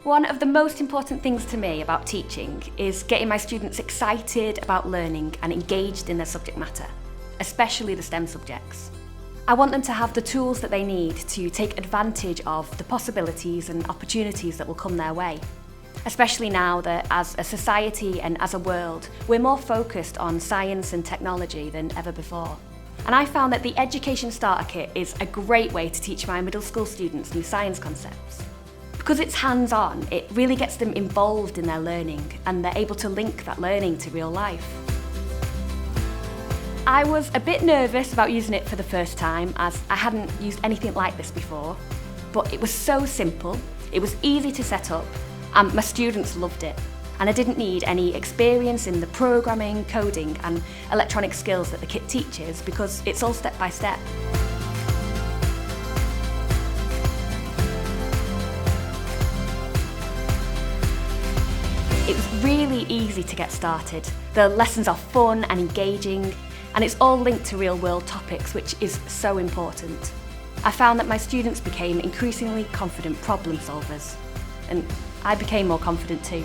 One of the most important things to me about teaching is getting my students excited about learning and engaged in their subject matter, especially the STEM subjects. I want them to have the tools that they need to take advantage of the possibilities and opportunities that will come their way, especially now that as a society and as a world, we're more focused on science and technology than ever before. And I found that the Education Starter Kit is a great way to teach my middle school students new science concepts. Because it's hands-on, it really gets them involved in their learning and they're able to link that learning to real life. I was a bit nervous about using it for the first time as I hadn't used anything like this before, but it was so simple, it was easy to set up, and my students loved it. And I didn't need any experience in the programming, coding and electronic skills that the kit teaches because it's all step by step. It was really easy to get started. The lessons are fun and engaging, and it's all linked to real-world topics, which is so important. I found that my students became increasingly confident problem solvers, and I became more confident too.